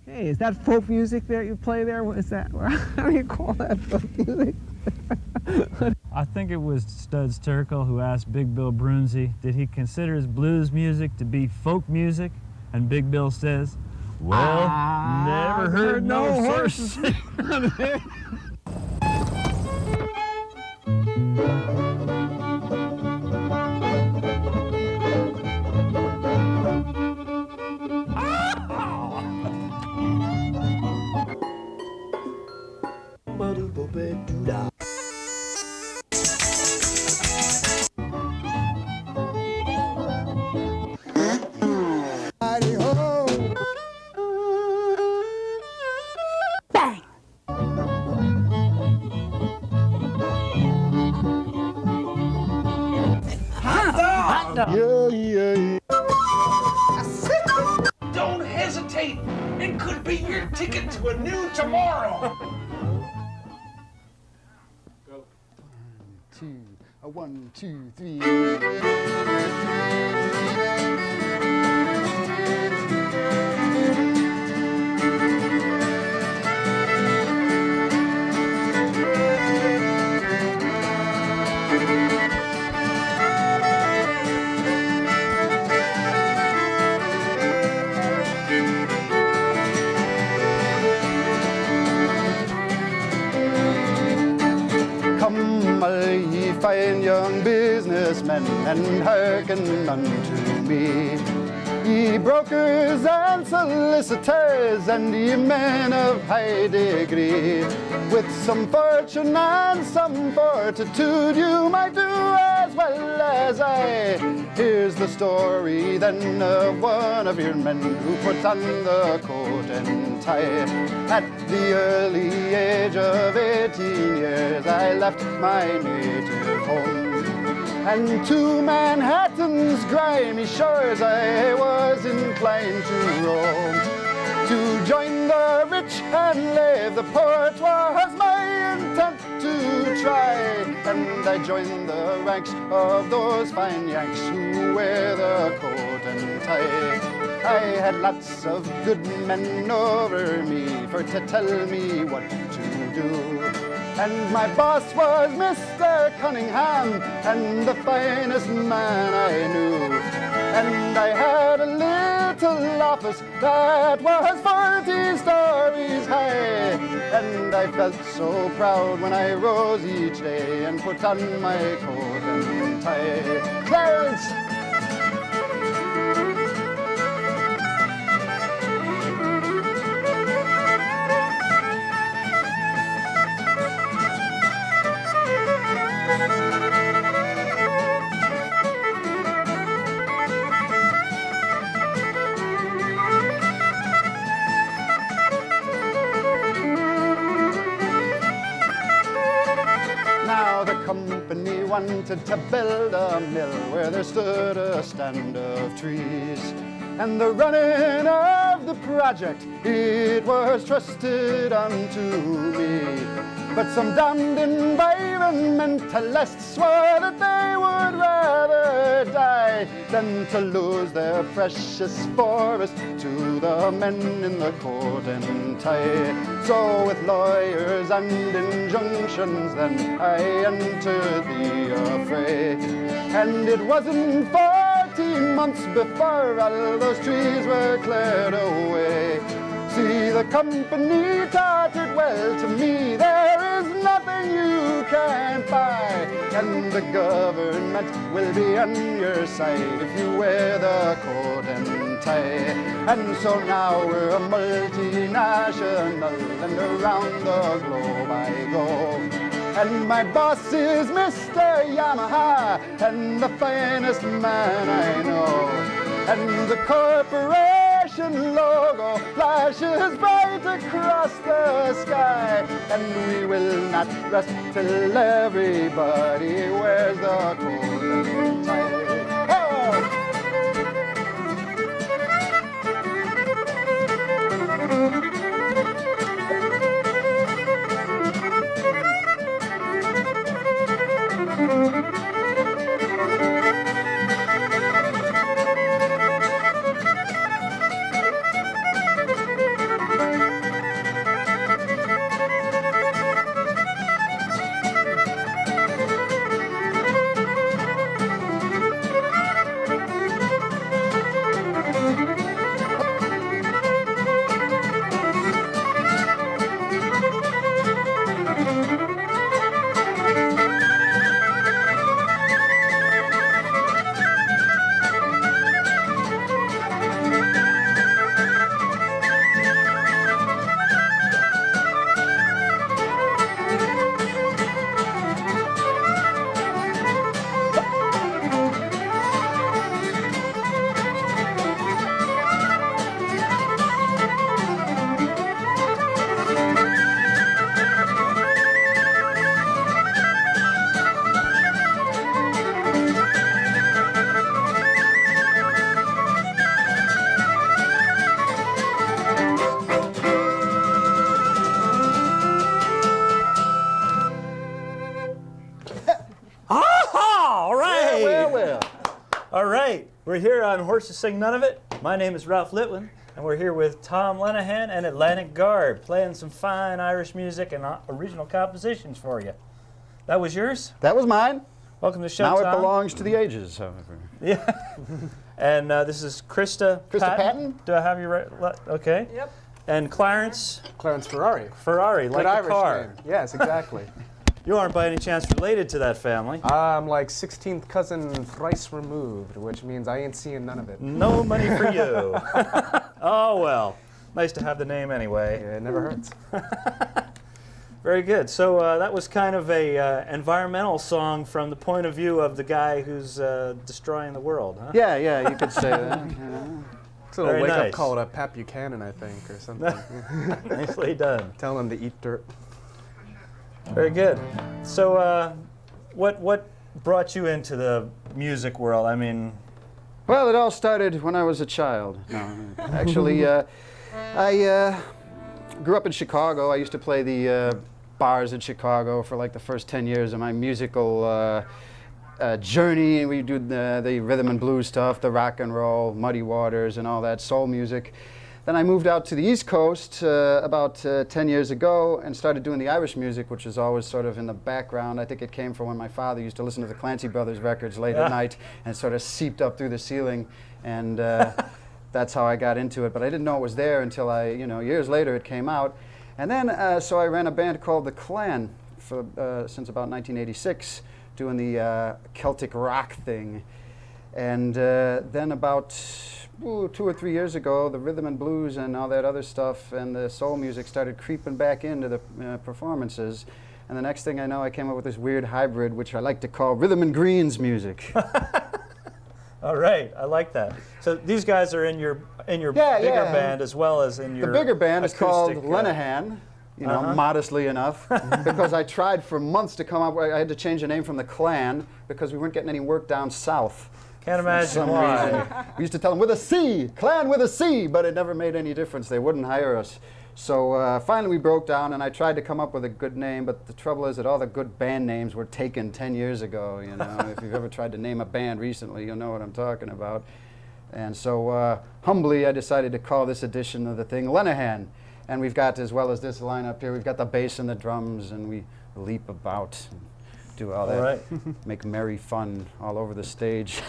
Hey, is that folk music that you play there? What is that? How do you call that folk music? I think it was Studs Terkel who asked Big Bill Brunzi, did he consider his blues music to be folk music? And Big Bill says, well, never heard no horses. Don't hesitate. It could be your ticket to a new tomorrow. Go. 1, 2, 3. Come, all ye fine young businessmen, and hearken unto me. Ye brokers and solicitors, and ye men of high degree, with some fortune and some fortitude, you might do as well as I. Here's the story then of one of your men who put on the coat and tie. At the early age of 18 years, I left my native home, and to Manhattan's grimy shores I was inclined to roam. To join the rich and leave the poor, 'twas my intent to try, and I joined the ranks of those fine Yanks who wear the coat and tie. I had lots of good men over me for to tell me what to do, and my boss was Mr. Cunningham, and the finest man I knew. And I had a little office that was 40 stories high, and I felt so proud when I rose each day and put on my coat and tie. Clarence! Now the company wanted to build a mill where there stood a stand of trees, and the running of the project, it was trusted unto me. But some damned environmentalists swore that they would rather die than to lose their precious forest to the men in the coat and tie. So with lawyers and injunctions then I entered the affray, and it wasn't 14 months before all those trees were cleared away. See, the company taught it well to me, there is nothing you can't buy, and the government will be on your side if you wear the coat and tie. And so now we're a multinational, and around the globe I go. And my boss is Mr. Yamaha, and the finest man I know. And the corporation logo flashes bright across the sky, and we will not rest till everybody wears the coat and tie. We're here on Horses Sing None of It. My name is Ralph Litwin, and we're here with Tom Lenihan and Atlantic Guard, playing some fine Irish music and original compositions for you. That was yours? That was mine. Welcome to the show, Now Tom. it belongs to the ages, however. Yeah. And this is Krista Patton? Do I have you right? Okay. Yep. And Clarence Ferrari. Ferrari, like Good a Irish car. name. Yes, exactly. You aren't by any chance related to that family. I'm like 16th cousin thrice removed, which means I ain't seeing none of it. No money for you. Oh, well. Nice to have the name anyway. Yeah, it never hurts. Very good. So that was kind of a environmental song from the point of view of the guy who's destroying the world, huh? Yeah, you could say that. Yeah. It's a little Very wake-up nice. call to Pat Buchanan, I think, or something. Nicely done. Tell him to eat dirt. Very good. So what brought you into the music world? I mean... Well, it all started when I was a child. No, actually, I grew up in Chicago. I used to play the bars in Chicago for like the first 10 years of my musical journey. We do the rhythm and blues stuff, the rock and roll, Muddy Waters, and all that soul music. Then I moved out to the East Coast about 10 years ago and started doing the Irish music, which was always sort of in the background. I think it came from when my father used to listen to the Clancy Brothers records late at night and sort of seeped up through the ceiling. And that's how I got into it. But I didn't know it was there until years later it came out. And then, so I ran a band called The Clan for, since about 1986, doing the Celtic rock thing. And then about 2 or 3 years ago, the rhythm and blues and all that other stuff and the soul music started creeping back into the performances. And the next thing I know, I came up with this weird hybrid, which I like to call rhythm and greens music. All right, I like that. So these guys are in your bigger band as well as in your The bigger band is called acoustic, Lenihan, modestly enough, because I tried for months to come up with, I had to change the name from The Clan because we weren't getting any work down south. Can't imagine For some why. reason. We used to tell them with a C, Clan with a C, but it never made any difference. They wouldn't hire us. So finally we broke down and I tried to come up with a good name, but the trouble is that all the good band names were taken 10 years ago. You know, if you've ever tried to name a band recently, you'll know what I'm talking about. And so humbly I decided to call this edition of the thing Lenihan. And we've got, as well as this lineup here, we've got the bass and the drums, and we leap about and do all that. right. Make merry fun all over the stage.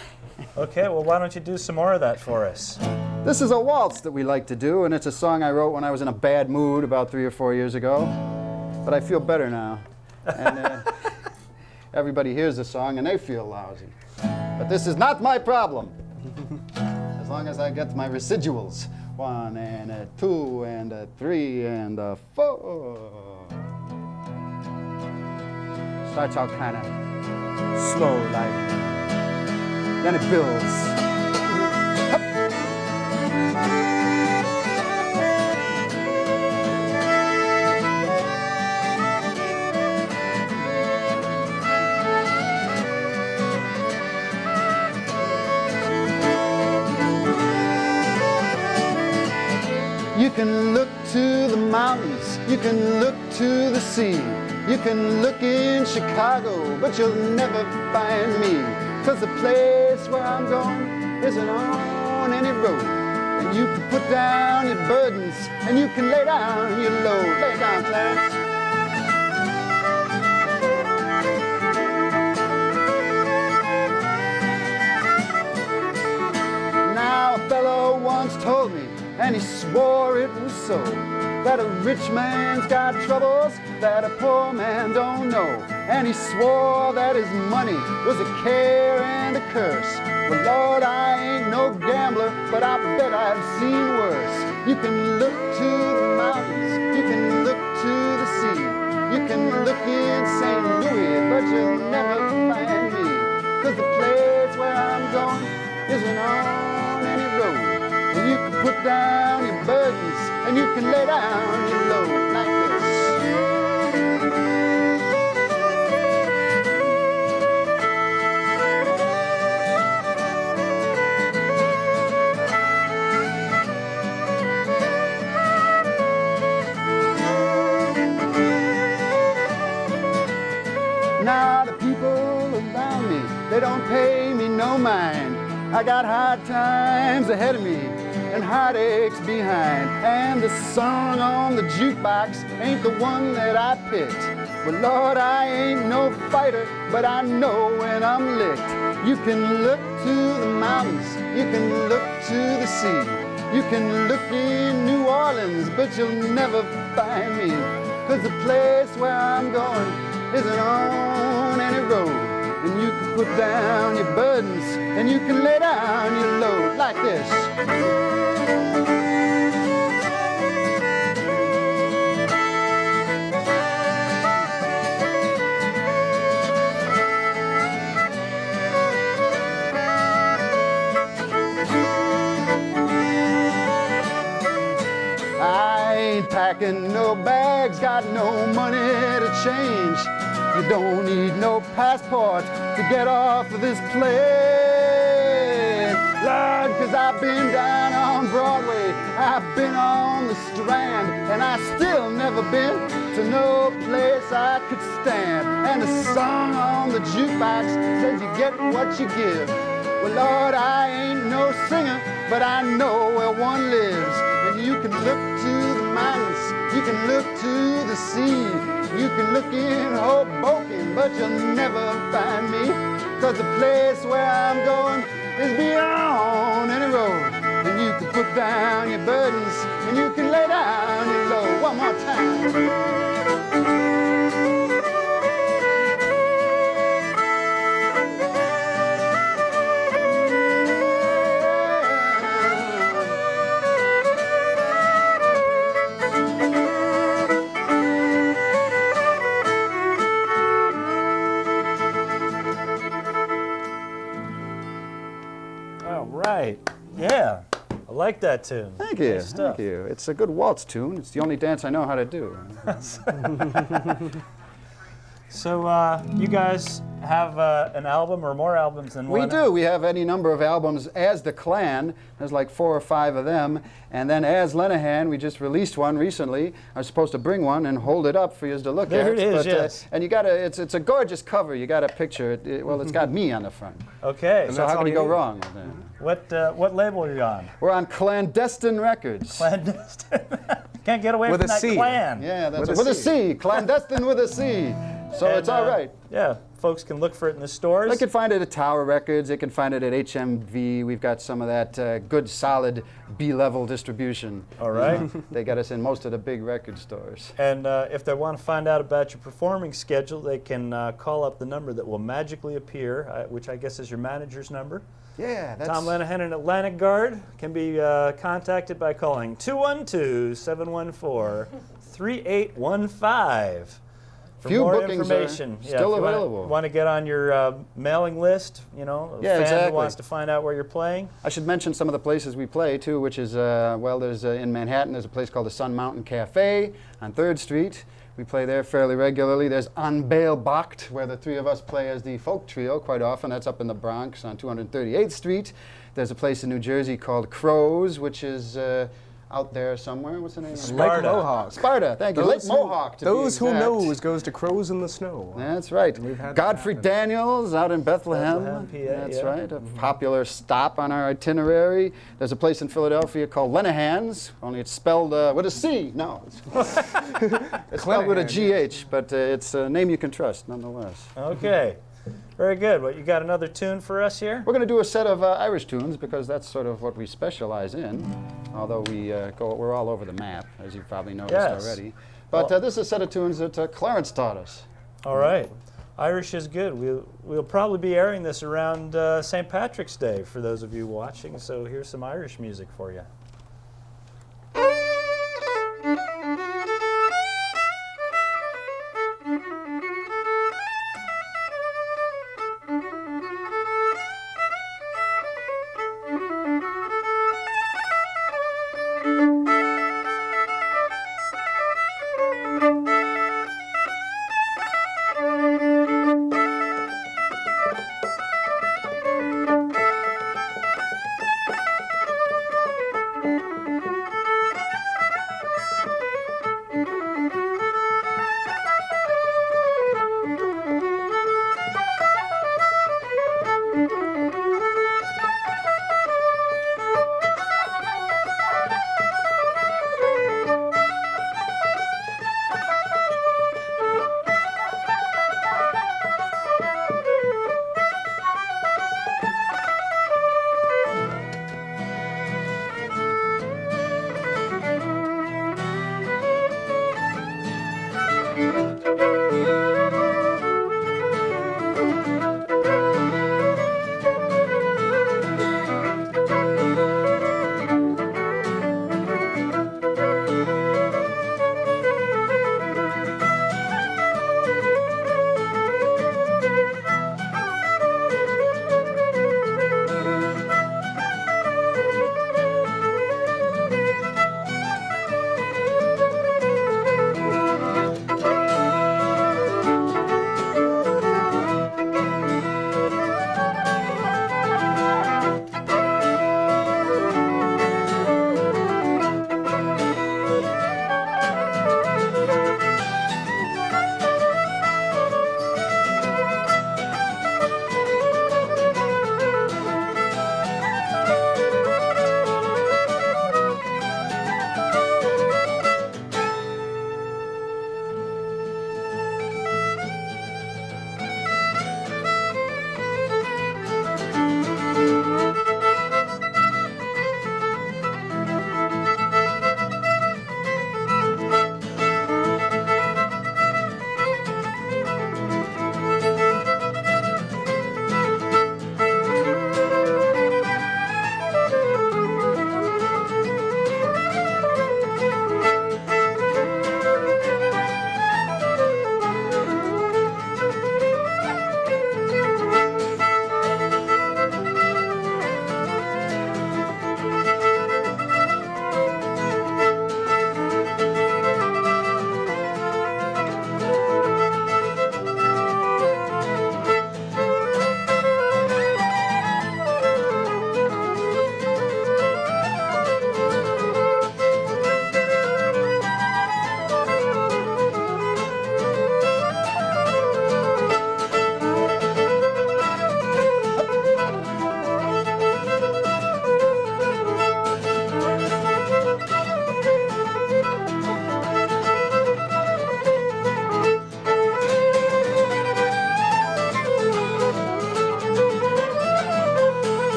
Okay, well, why don't you do some more of that for us? This is a waltz that we like to do, and it's a song I wrote when I was in a bad mood about 3 or 4 years ago. But I feel better now. And everybody hears the song and they feel lousy. But this is not my problem. As long as I get my residuals. 1 and a 2 and a 3 and a 4. Starts out kind of slow, like. Then it builds. You can look to the mountains, you can look to the sea, you can look in Chicago, but you'll never find me. 'Cause the place where I'm going isn't on any road. And you can put down your burdens, and you can lay down your load. Lay down, Clarence. Now a fellow once told me, and he swore it was so, that a rich man's got troubles that a poor man don't know. And he swore that his money was a care and a curse. Well, Lord, I ain't no gambler, but I bet I've seen worse. You can look to the mountains, you can look to the sea, you can look in St. Louis, but you'll never find me. 'Cause the place where I'm going isn't on any road. And you can put down your burdens, and you can lay down your load like this. Now the people around me, they don't pay me no mind. I got hard times ahead of me and heartaches behind. And the song on the jukebox ain't the one that I picked. But Lord, I ain't no fighter, but I know when I'm licked. You can look to the mountains, you can look to the sea. You can look in New Orleans, but you'll never find me. 'Cause the place where I'm going isn't on any road. And you can put down your burdens and you can lay down your load like this. I ain't packing no bags, got no money to change. You don't need no passport to get off of this plane. Lord, 'cause I've been down on Broadway, I've been on the Strand, and I still never been to no place I could stand. And the song on the jukebox says you get what you give. Well, Lord, I ain't no singer, but I know where one lives. And you can look to the mountains, you can look to the sea. You can look in Hoboken, but you'll never find me. 'Cause the place where I'm going is beyond any road. And you can put down your burdens and you can lay down your load. One more time. Right. Yeah. I like that tune. Thank you, Nice stuff. thank you. It's a good waltz tune. It's the only dance I know how to do. So you guys have an album or more albums than one? We do. We have any number of albums as the Clan. There's like 4 or 5 of them. And then as Lenihan, we just released one recently. I was supposed to bring one and hold it up for you to look There at. it is, but, yes. And you got to, it's a gorgeous cover. You got to picture it. Well, it's got me on the front. Okay. So how can you go wrong with that? What label are you on? We're on Clandestine Records. Clandestine. Can't get away With from a that C. clan. Yeah, that's With with a a C. C. Clandestine with a C. So And, it's all right. Yeah, folks can look for it in the stores. They can find it at Tower Records. They can find it at HMV. We've got some of that good, solid B-level distribution. All right. They got us in most of the big record stores. And if they want to find out about your performing schedule, they can call up the number that will magically appear, which I guess is your manager's number. Yeah, that's... Tom Lenihan in Atlantic Guard can be contacted by calling 212-714-3815. For Few more bookings information. are still if you available. Want to get on your mailing list, you know, a Yeah, fan exactly. who wants to find out where you're playing. I should mention some of the places we play, too, which is, well, there's in Manhattan, there's a place called the Sun Mountain Cafe on 3rd Street. We play there fairly regularly. There's Unplugged, where the 3 of us play as the folk trio quite often. That's up in the Bronx on 238th Street. There's a place in New Jersey called Crows, which is out there somewhere. What's the name of it? Lake Mohawk. Sparta, thank you. Lake Mohawk, to be Those who exact. knows goes to Crows in the Snow. That's right. We've had that Godfrey happen. Daniels out in Bethlehem. Bethlehem, PA, That's yeah. right. A popular stop on our itinerary. There's a place in Philadelphia called Lenihan's, only it's spelled with a C. No. It's spelled with a Lenihan, GH, but it's a name you can trust nonetheless. Okay. Very good. Well, you got another tune for us here? We're going to do a set of Irish tunes because that's sort of what we specialize in, although we're all over the map, as you've probably noticed Yes. already. But Well- this is a set of tunes that Clarence taught us. All right. Irish is good. We'll probably be airing this around St. Patrick's Day for those of you watching, so here's some Irish music for you.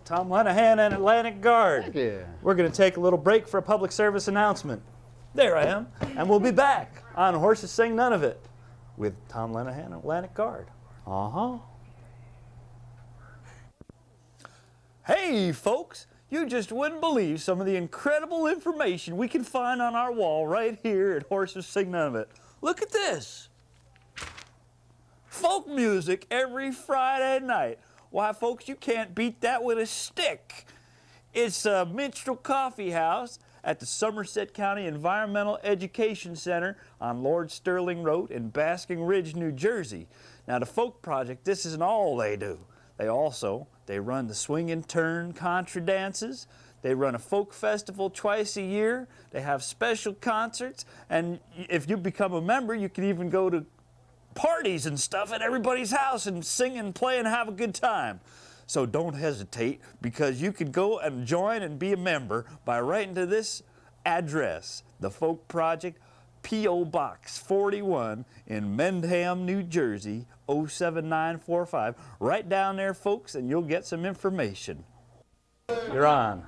Tom Lenihan and Atlantic Guard. Thank you. We're going to take a little break for a public service announcement. There I am. And we'll be back on Horses Sing None of It with Tom Lenihan and Atlantic Guard. Uh-huh. Hey, folks. You just wouldn't believe some of the incredible information we can find on our wall right here at Horses Sing None of It. Look at this. Folk music every Friday night. Why, folks, you can't beat that with a stick. It's a Minstrel Coffee House at the Somerset County Environmental Education Center on Lord Sterling Road in Basking Ridge, New Jersey. Now, the Folk Project, this isn't all they do. They run the swing and turn contra dances. They run a folk festival twice a year. They have special concerts. And if you become a member, you can even go to parties and stuff at everybody's house and sing and play and have a good time. So don't hesitate, because you can go and join and be a member by writing to this address, the Folk Project, P.O. Box 41 in Mendham, New Jersey, 07945. Write down there, folks, and you'll get some information. You're on.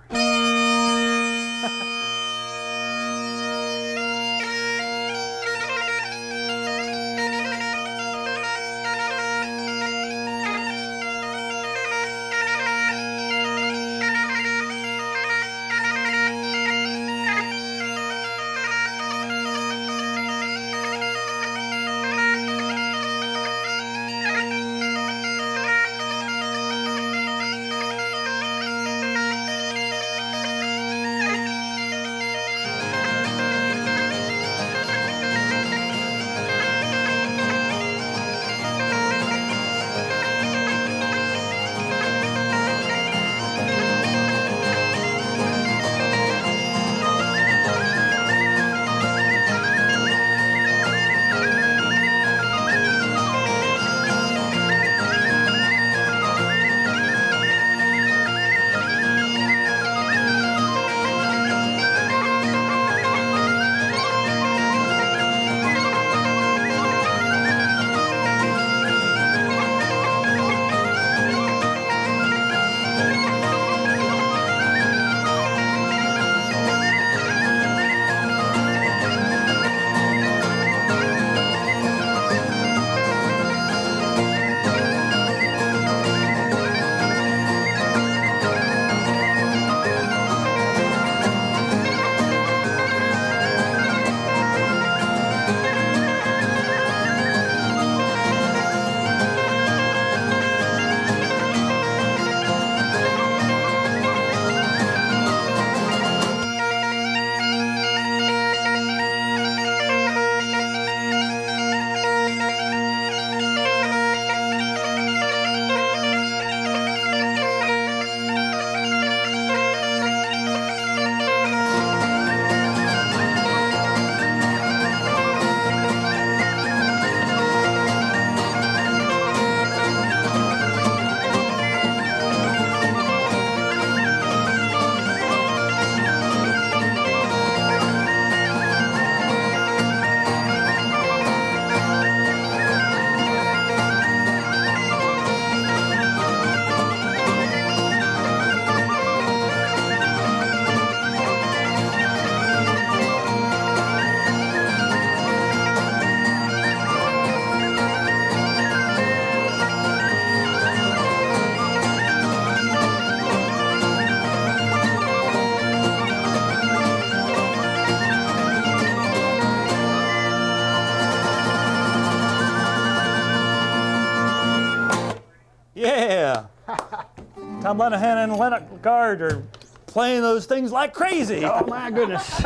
Yeah. Tom Lenihan and Atlantic Guard are playing those things like crazy. Oh my goodness.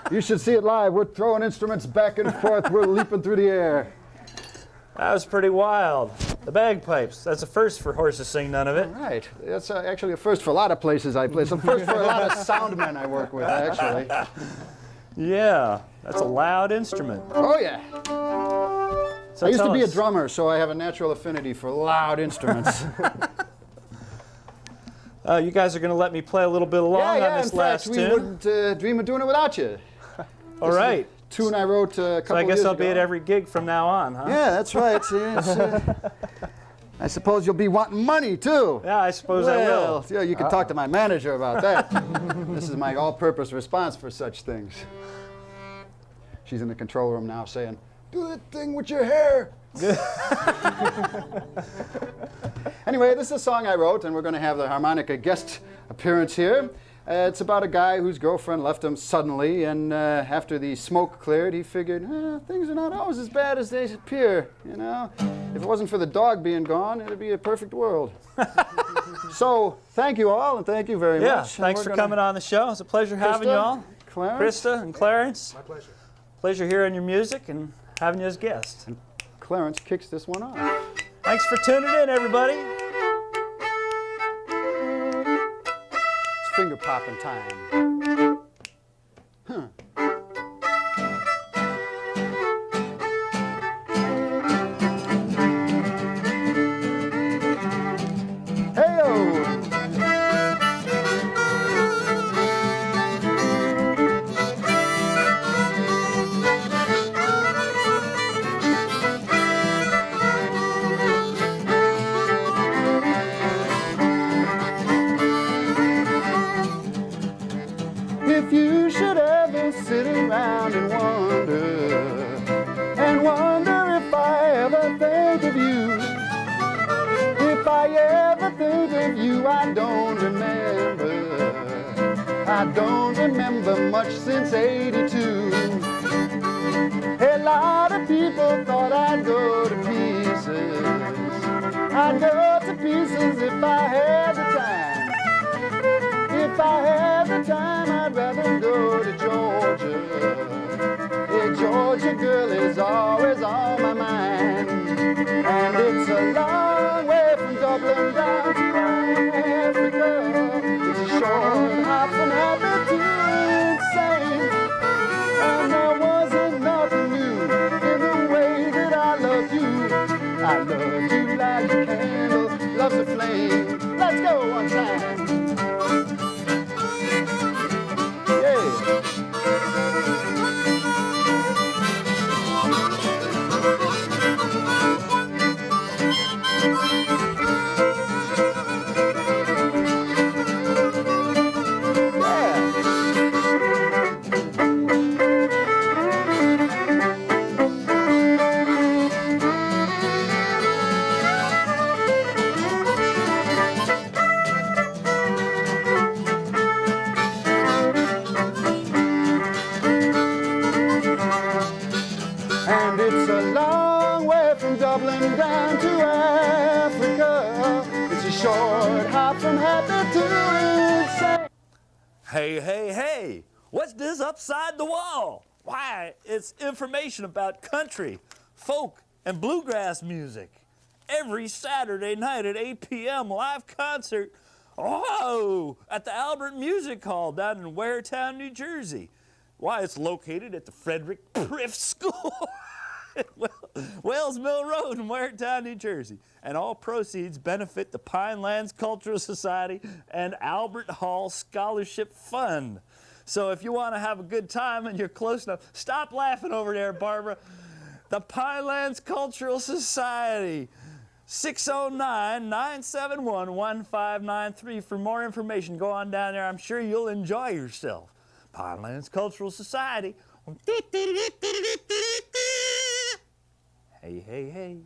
You should see it live. We're throwing instruments back and forth. We're leaping through the air. That was pretty wild. The bagpipes, that's a first for Horses Sing None of It. All right. That's actually a first for a lot of places I play. It's a first for a lot of sound men I work with, actually. Yeah, that's a loud instrument. Oh, yeah. So I used to tell be a us. drummer, so I have a natural affinity for loud instruments. You guys are going to let me play a little bit along on this in last fact, tune? we wouldn't dream of doing it without you. All right. Tune I wrote a couple So I guess years I'll ago. be at every gig from now on, huh? Yeah, that's right. See, I suppose you'll be wanting money, too. Yeah, I suppose I will. Well, yeah, you can talk to my manager about that. This is my all-purpose response for such things. She's in the control room now saying, "Do that thing with your hair." Anyway, this is a song I wrote, and we're going to have the harmonica guest appearance here. It's about a guy whose girlfriend left him suddenly, and after the smoke cleared, he figured, things are not always as bad as they appear, you know? If it wasn't for the dog being gone, it'd be a perfect world. So, thank you all, and thank you very Yeah, much. thanks for coming on the show. It's a pleasure having you all. Clarence? Krista and Clarence. My pleasure. Pleasure hearing your music and having you as guests. Clarence kicks this one off. Thanks for tuning in, everybody. It's finger popping time. Hey-o! If you should ever sit around and wonder if I ever think of you, if I ever think of you, I don't remember much since '82. A lot of people thought I'd go to pieces. I'd go to pieces if I had the time. If I had the time, I'd rather go to Georgia. A Georgia girl is always on my mind. And it's a long way from Dublin down to Africa. It's a short hop from happy to insane. And there wasn't nothing new in the way that I love you. I love you like a candle loves a flame. Let's go one time. And it's a long way from Dublin down to Africa. It's a short hop from happy to insane. Hey, hey, hey, what's this upside the wall? Why, it's information about country, folk, and bluegrass music. Every Saturday night at 8 p.m. live concert, at the Albert Music Hall down in Waretown, New Jersey. Why, it's located at the Frederick Priff School. Wales Mill Road in Waretown, New Jersey. And all proceeds benefit the Pinelands Cultural Society and Albert Hall Scholarship Fund. So if you want to have a good time and you're close enough, stop laughing over there, Barbara. The Pinelands Cultural Society, 609-971-1593. For more information, go on down there. I'm sure you'll enjoy yourself. Pinelands Cultural Society. Hey, hey, hey.